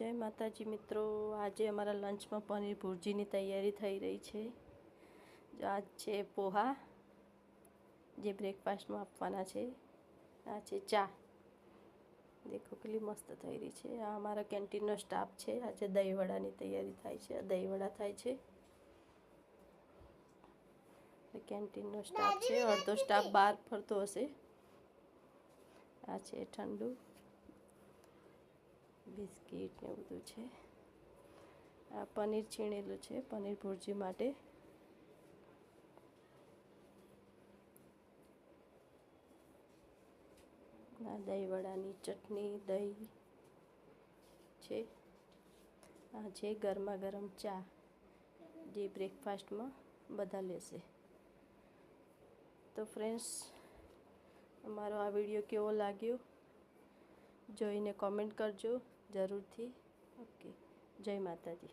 जय माताजी मित्रों। आज अमरा लंच में पनीर भुर्जी की तैयारी थई रही है। जो आज है पोहा जे ब्रेकफास्ट में आपवाना है। आ है चा, देखो केटली मस्त थई रही है। आ अमरा कैंटीन स्टाफ है। आज दही वड़ा की तैयारी थाय छे। दही वड़ा थाय छे। कैंटीन स्टाफ है। अर्धो स्टाफ बहार फरतो हशे। आ है ठंडू बिस्किट ने बधुं छे। आ पनीर छीणेलुं छे पनीर भुर्जी माटे। आ दही वड़ानी चटनी दही छे। आ छे गरमा गरम चा जे ब्रेकफास्ट में बधा लेशे। तो फ्रेंड्स, अमारो आ विडियो केवो लाग्यो जोईने कॉमेंट करजो जरूर थी। ओके, जय माताजी।